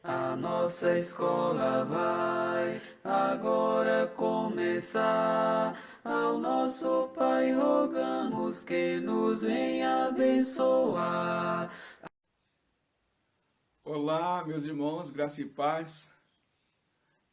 A nossa escola vai agora começar. Ao nosso Pai rogamos que nos venha abençoar. Olá, meus irmãos, graça e paz.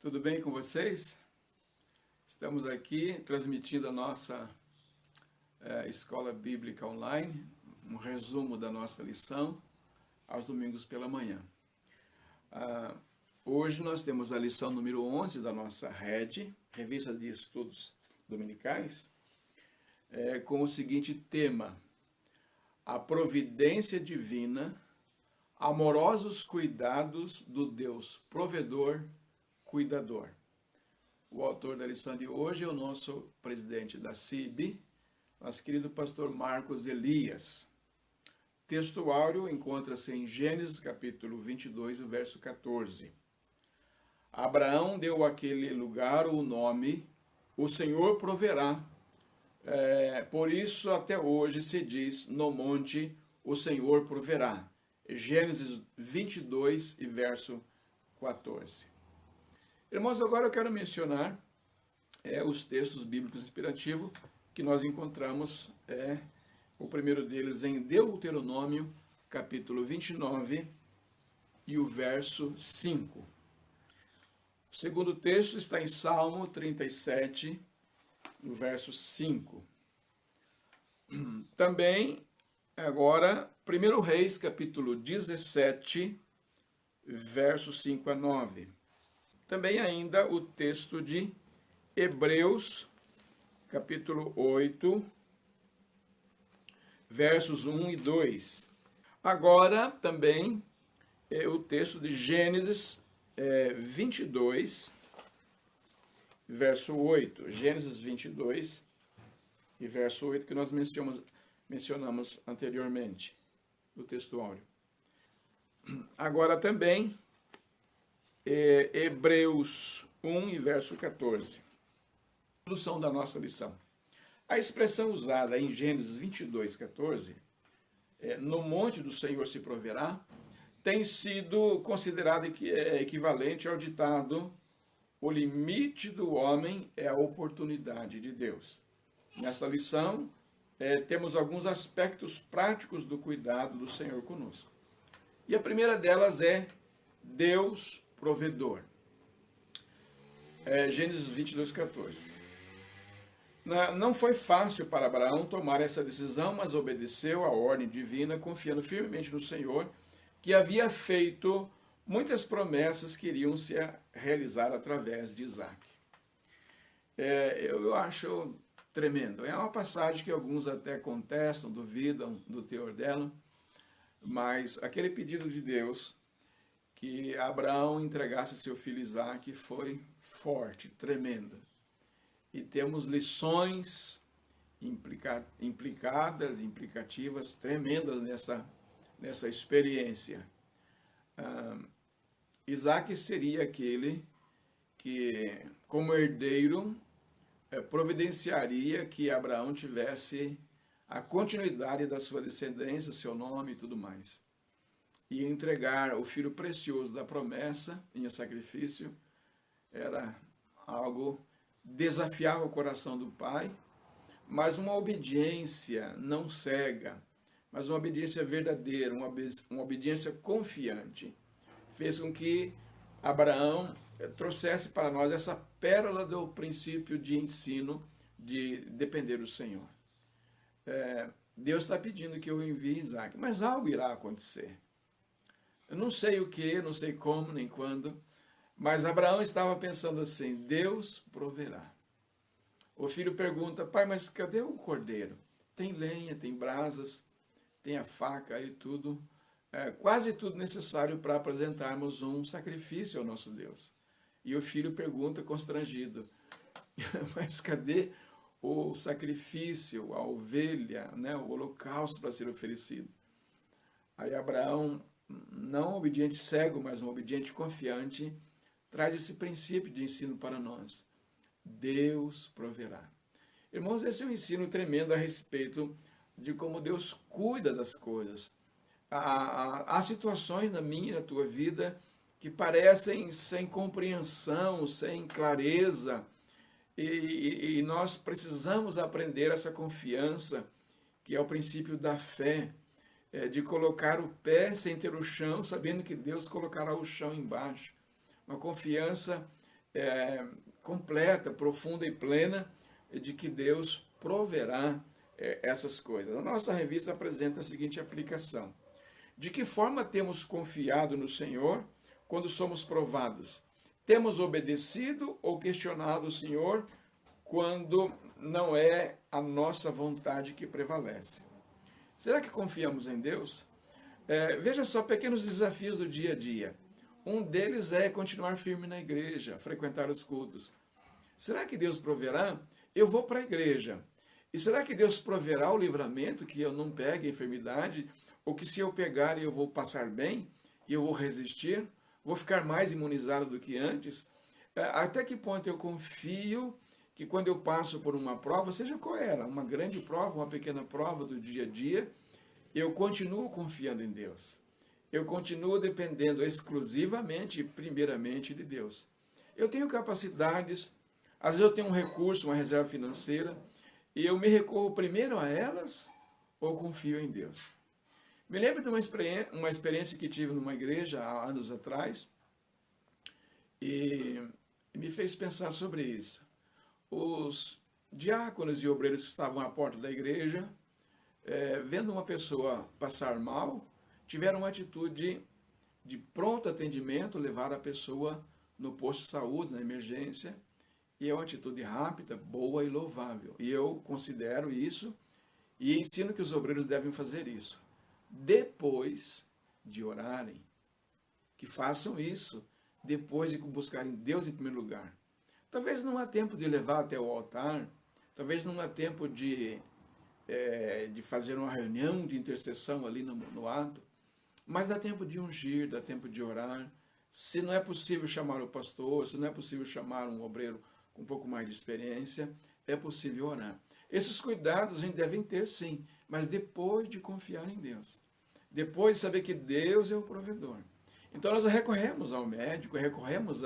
Tudo bem com vocês? Estamos aqui transmitindo a nossa escola bíblica online, um resumo da nossa lição aos domingos pela manhã. Hoje nós temos a lição número 11 da nossa RED, Revista de Estudos Dominicais, com o seguinte tema: a providência divina, amorosos cuidados do Deus provedor, cuidador. O autor da lição de hoje é o nosso presidente da CIB, nosso querido pastor Marcos Elias. Texto áureo encontra-se em Gênesis capítulo 22, verso 14. Abraão deu àquele lugar o nome "O Senhor proverá". Por isso até hoje se diz no monte "O Senhor proverá". Gênesis 22 e verso 14. Irmãos, agora eu quero mencionar os textos bíblicos inspirativos que nós encontramos. O primeiro deles em Deuteronômio, capítulo 29 e o verso 5. O segundo texto está em Salmo 37, no verso 5. Também, agora, 1 Reis, capítulo 17, versos 5 a 9. Também ainda o texto de Hebreus, capítulo 8, versos 1 e 2. Agora também o texto de Gênesis 22, verso 8. Gênesis 22 e verso 8, que nós mencionamos anteriormente, no texto áureo. Agora também Hebreus 1 e verso 14. Introdução da nossa lição. A expressão usada em Gênesis 22, 14, no monte do Senhor se proverá, tem sido considerada equivalente ao ditado: o limite do homem é a oportunidade de Deus. Nessa lição, temos alguns aspectos práticos do cuidado do Senhor conosco. E a primeira delas é Deus provedor. Gênesis 22, 14. Não foi fácil para Abraão tomar essa decisão, mas obedeceu à ordem divina, confiando firmemente no Senhor, que havia feito muitas promessas que iriam se realizar através de Isaac. Eu acho tremendo. É uma passagem que alguns até contestam, duvidam do teor dela, mas aquele pedido de Deus que Abraão entregasse seu filho Isaac foi forte, tremendo. E temos lições implicativas, tremendas nessa experiência. Isaac seria aquele que, como herdeiro, providenciaria que Abraão tivesse a continuidade da sua descendência, seu nome e tudo mais. E entregar o filho precioso da promessa em sacrifício era algo desafiava o coração do pai, mas uma obediência não cega, mas uma obediência verdadeira, uma obediência confiante, fez com que Abraão trouxesse para nós essa pérola do princípio de ensino de depender do Senhor. Deus está pedindo que eu envie Isaac, mas algo irá acontecer. Eu não sei o que, não sei como, nem quando, mas Abraão estava pensando assim: Deus proverá. O filho pergunta: pai, mas cadê o cordeiro? Tem lenha, tem brasas, tem a faca e tudo, quase tudo necessário para apresentarmos um sacrifício ao nosso Deus. E o filho pergunta constrangido: mas cadê o sacrifício, a ovelha, né, o holocausto para ser oferecido? Aí Abraão, não obediente cego, mas um obediente confiante, traz esse princípio de ensino para nós. Deus proverá. Irmãos, esse é um ensino tremendo a respeito de como Deus cuida das coisas. Há situações na minha e na tua vida que parecem sem compreensão, sem clareza, e nós precisamos aprender essa confiança, que é o princípio da fé, de colocar o pé sem ter o chão, sabendo que Deus colocará o chão embaixo. Uma confiança completa, profunda e plena de que Deus proverá essas coisas. A nossa revista apresenta a seguinte aplicação: de que forma temos confiado no Senhor quando somos provados? Temos obedecido ou questionado o Senhor quando não é a nossa vontade que prevalece? Será que confiamos em Deus? Veja só, pequenos desafios do dia a dia. Um deles é continuar firme na igreja, frequentar os cultos. Será que Deus proverá? Eu vou para a igreja. E será que Deus proverá o livramento, que eu não pegue a enfermidade? Ou que se eu pegar eu vou passar bem? E eu vou resistir? Vou ficar mais imunizado do que antes? Até que ponto eu confio que quando eu passo por uma prova, seja qual ela, uma grande prova, uma pequena prova do dia a dia, eu continuo confiando em Deus. Eu continuo dependendo exclusivamente e primeiramente de Deus. Eu tenho capacidades, às vezes eu tenho um recurso, uma reserva financeira, e eu me recorro primeiro a elas ou confio em Deus? Me lembro de uma experiência que tive numa igreja há anos atrás, e me fez pensar sobre isso. Os diáconos e obreiros que estavam à porta da igreja, vendo uma pessoa passar mal, tiveram uma atitude de pronto atendimento, levar a pessoa no posto de saúde, na emergência, e é uma atitude rápida, boa e louvável. E eu considero isso e ensino que os obreiros devem fazer isso. Depois de orarem, que façam isso, depois de buscarem Deus em primeiro lugar. Talvez não há tempo de levar até o altar, talvez não há tempo de fazer uma reunião de intercessão ali no ato, mas dá tempo de ungir, dá tempo de orar. Se não é possível chamar o pastor, se não é possível chamar um obreiro com um pouco mais de experiência, é possível orar. Esses cuidados a gente deve ter sim, mas depois de confiar em Deus. Depois de saber que Deus é o provedor. Então nós recorremos ao médico, recorremos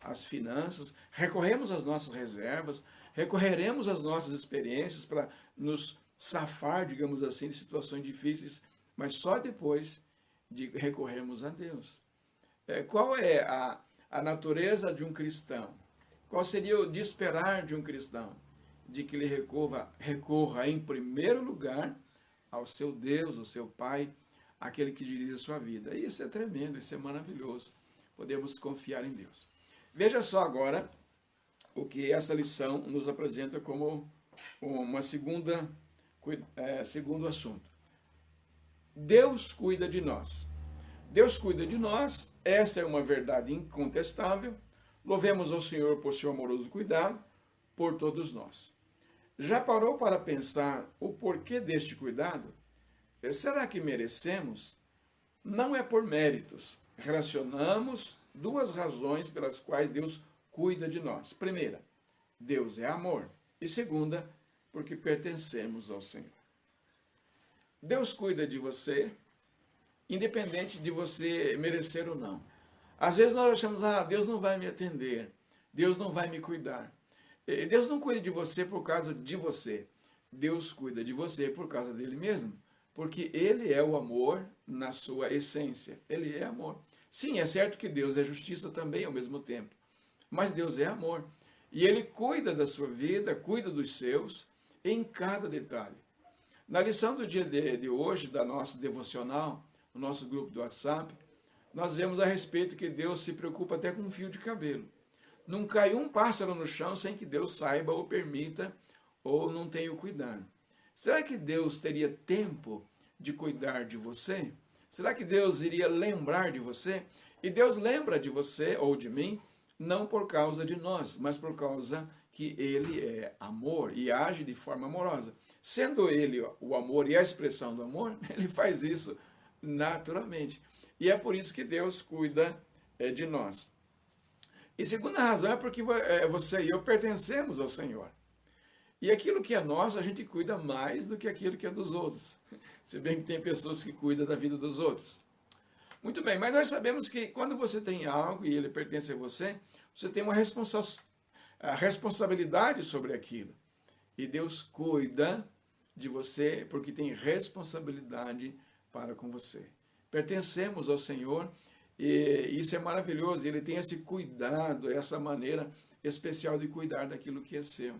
às finanças, recorremos às nossas reservas, recorreremos às nossas experiências para nos safar, digamos assim, de situações difíceis, mas só depois de recorrermos a Deus. Qual é a natureza de um cristão? Qual seria o de esperar de um cristão? De que ele recorra em primeiro lugar ao seu Deus, ao seu Pai, aquele que dirige a sua vida. Isso é tremendo, isso é maravilhoso. Podemos confiar em Deus. Veja só agora o que essa lição nos apresenta como uma segundo assunto. Deus cuida de nós. Deus cuida de nós, esta é uma verdade incontestável. Louvemos ao Senhor por seu amoroso cuidado por todos nós. Já parou para pensar o porquê deste cuidado? Será que merecemos? Não é por méritos. Relacionamos duas razões pelas quais Deus cuida de nós. Primeira, Deus é amor. E segunda, porque pertencemos ao Senhor. Deus cuida de você, independente de você merecer ou não. Às vezes nós achamos, Deus não vai me atender, Deus não vai me cuidar. Deus não cuida de você por causa de você. Deus cuida de você por causa dele mesmo. Porque ele é o amor na sua essência. Ele é amor. Sim, é certo que Deus é justiça também ao mesmo tempo. Mas Deus é amor. E ele cuida da sua vida, cuida dos seus, em cada detalhe. Na lição do dia de hoje, da nossa devocional, no nosso grupo do WhatsApp, nós vemos a respeito que Deus se preocupa até com um fio de cabelo. Não cai um pássaro no chão sem que Deus saiba ou permita ou não tenha o cuidado. Será que Deus teria tempo de cuidar de você? Será que Deus iria lembrar de você? E Deus lembra de você ou de mim, não por causa de nós, mas por causa que Ele é amor e age de forma amorosa. Sendo Ele o amor e a expressão do amor, Ele faz isso naturalmente. E é por isso que Deus cuida de nós. E segunda razão é porque você e eu pertencemos ao Senhor. E aquilo que é nosso, a gente cuida mais do que aquilo que é dos outros. Se bem que tem pessoas que cuidam da vida dos outros. Muito bem, mas nós sabemos que quando você tem algo e ele pertence a você, você tem uma a responsabilidade sobre aquilo. E Deus cuida de você porque tem responsabilidade para com você. Pertencemos ao Senhor e isso é maravilhoso. Ele tem esse cuidado, essa maneira especial de cuidar daquilo que é seu.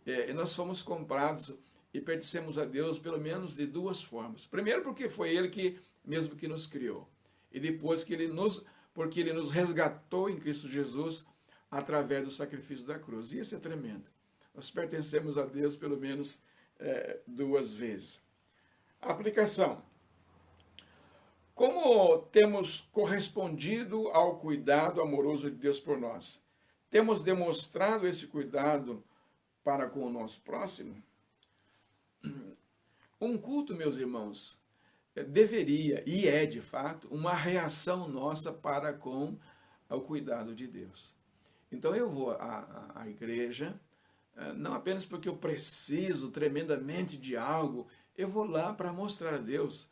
E nós fomos comprados e pertencemos a Deus pelo menos de duas formas. Primeiro porque foi Ele que mesmo que nos criou. E depois porque Ele nos resgatou em Cristo Jesus através do sacrifício da cruz. E isso é tremendo. Nós pertencemos a Deus pelo menos duas vezes. Aplicação. Como temos correspondido ao cuidado amoroso de Deus por nós? Temos demonstrado esse cuidado para com o nosso próximo? Um culto, meus irmãos, deveria, e é de fato, uma reação nossa para com o cuidado de Deus. Então eu vou à igreja, não apenas porque eu preciso tremendamente de algo, eu vou lá para mostrar a Deus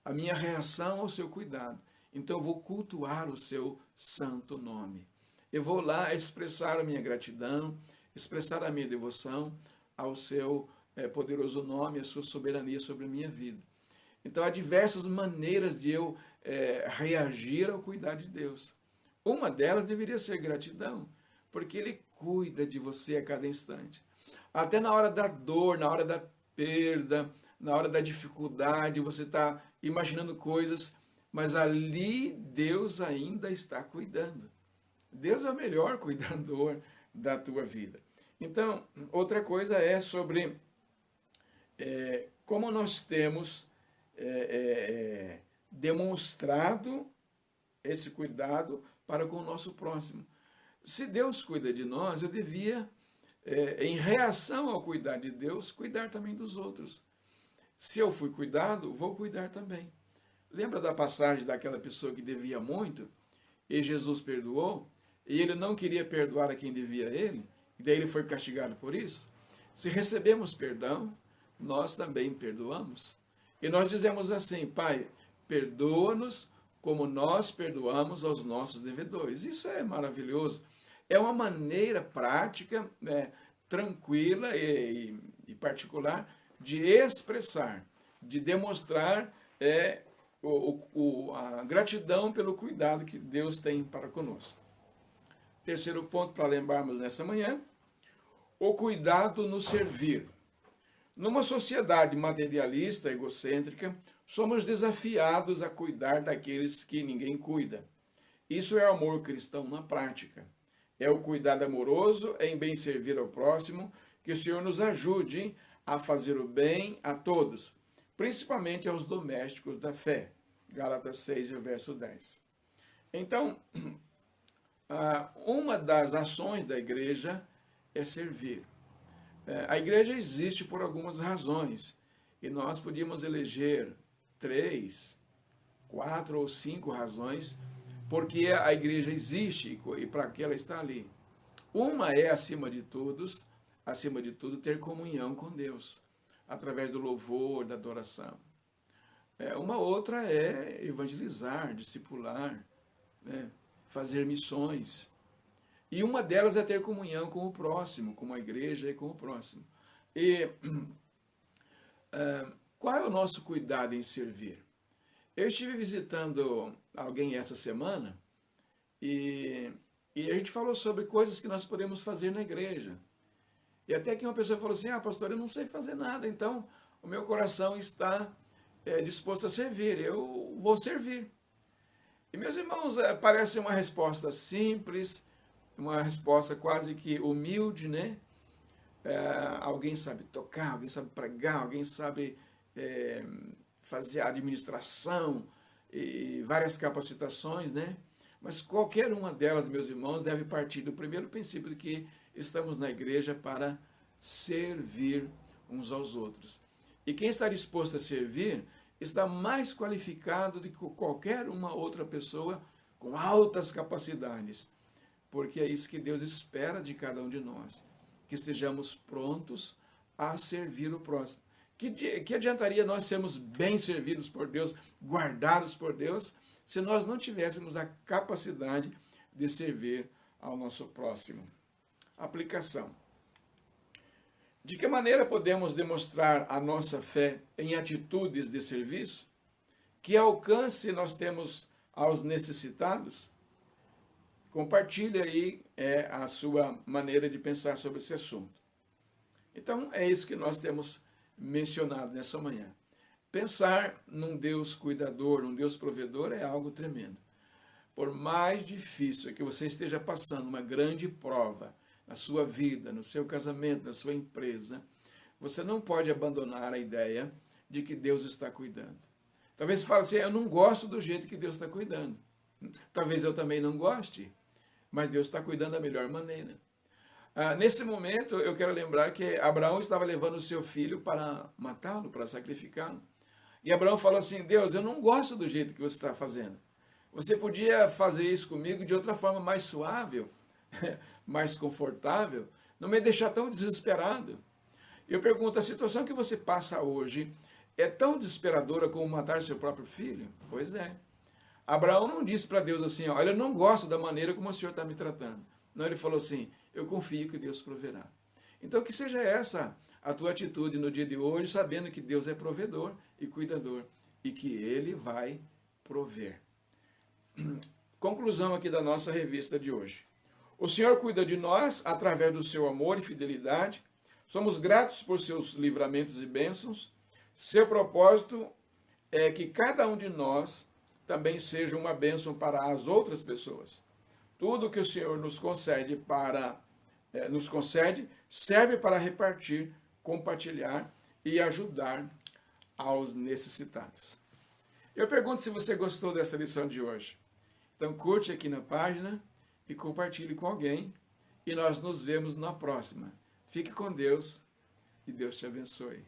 a minha reação ao seu cuidado. Então eu vou cultuar o seu santo nome. Eu vou lá expressar a minha gratidão, expressar a minha devoção ao seu poderoso nome, a sua soberania sobre a minha vida. Então há diversas maneiras de eu reagir ao cuidado de Deus. Uma delas deveria ser gratidão, porque Ele cuida de você a cada instante. Até na hora da dor, na hora da perda, na hora da dificuldade, você está imaginando coisas, mas ali Deus ainda está cuidando. Deus é o melhor cuidador da tua vida. Então, outra coisa é sobre como nós temos demonstrado esse cuidado para com o nosso próximo. Se Deus cuida de nós, eu devia, em reação ao cuidar de Deus, cuidar também dos outros. Se eu fui cuidado, vou cuidar também. Lembra da passagem daquela pessoa que devia muito e Jesus perdoou? E ele não queria perdoar a quem devia a ele, e daí ele foi castigado por isso? Se recebemos perdão, nós também perdoamos. E nós dizemos assim: Pai, perdoa-nos como nós perdoamos aos nossos devedores. Isso é maravilhoso. É uma maneira prática, tranquila e particular de expressar, de demonstrar a gratidão pelo cuidado que Deus tem para conosco. Terceiro ponto para lembrarmos nessa manhã: o cuidado no servir. Numa sociedade materialista, egocêntrica, somos desafiados a cuidar daqueles que ninguém cuida. Isso é amor cristão na prática. É o cuidado amoroso em bem servir ao próximo, que o Senhor nos ajude a fazer o bem a todos, principalmente aos domésticos da fé. Gálatas 6, verso 10. Então, uma das ações da igreja é servir. A igreja existe por algumas razões, e nós podíamos eleger 3, 4 ou 5 razões porque a igreja existe e para que ela está ali. Uma é, acima de tudo, ter comunhão com Deus, através do louvor, da adoração. Uma outra é evangelizar, discipular, fazer missões. E uma delas é ter comunhão com o próximo, com a igreja e com o próximo. E qual é o nosso cuidado em servir? Eu estive visitando alguém essa semana e a gente falou sobre coisas que nós podemos fazer na igreja. E até que uma pessoa falou assim: pastor, eu não sei fazer nada, então o meu coração está disposto a servir, eu vou servir. E meus irmãos, parece uma resposta simples, uma resposta quase que humilde, né? Alguém sabe tocar, alguém sabe pregar, alguém sabe fazer a administração e várias capacitações, né? Mas qualquer uma delas, meus irmãos, deve partir do primeiro princípio de que estamos na igreja para servir uns aos outros. E quem está disposto a servir está mais qualificado do que qualquer uma outra pessoa com altas capacidades, porque é isso que Deus espera de cada um de nós, que estejamos prontos a servir o próximo. Que adiantaria nós sermos bem servidos por Deus, guardados por Deus, se nós não tivéssemos a capacidade de servir ao nosso próximo. Aplicação. De que maneira podemos demonstrar a nossa fé em atitudes de serviço? Que alcance nós temos aos necessitados? Compartilhe aí a sua maneira de pensar sobre esse assunto. Então, é isso que nós temos mencionado nessa manhã. Pensar num Deus cuidador, num Deus provedor é algo tremendo. Por mais difícil que você esteja passando uma grande prova na sua vida, no seu casamento, na sua empresa, você não pode abandonar a ideia de que Deus está cuidando. Talvez você fale assim, eu não gosto do jeito que Deus está cuidando. Talvez eu também não goste, mas Deus está cuidando da melhor maneira. Nesse momento, eu quero lembrar que Abraão estava levando o seu filho para matá-lo, para sacrificá-lo. E Abraão falou assim, Deus, eu não gosto do jeito que você está fazendo. Você podia fazer isso comigo de outra forma mais suave, mais confortável, não me deixar tão desesperado. Eu pergunto, a situação que você passa hoje é tão desesperadora como matar seu próprio filho? Pois é. Abraão não disse para Deus assim, olha, eu não gosto da maneira como o Senhor está me tratando. Não, ele falou assim, eu confio que Deus proverá. Então que seja essa a tua atitude no dia de hoje, sabendo que Deus é provedor e cuidador e que Ele vai prover. Conclusão aqui da nossa revista de hoje. O Senhor cuida de nós através do seu amor e fidelidade. Somos gratos por seus livramentos e bênçãos. Seu propósito é que cada um de nós também seja uma bênção para as outras pessoas. Tudo que o Senhor nos concede serve para repartir, compartilhar e ajudar aos necessitados. Eu pergunto se você gostou dessa lição de hoje. Então curte aqui na página e compartilhe com alguém. E nós nos vemos na próxima. Fique com Deus e Deus te abençoe.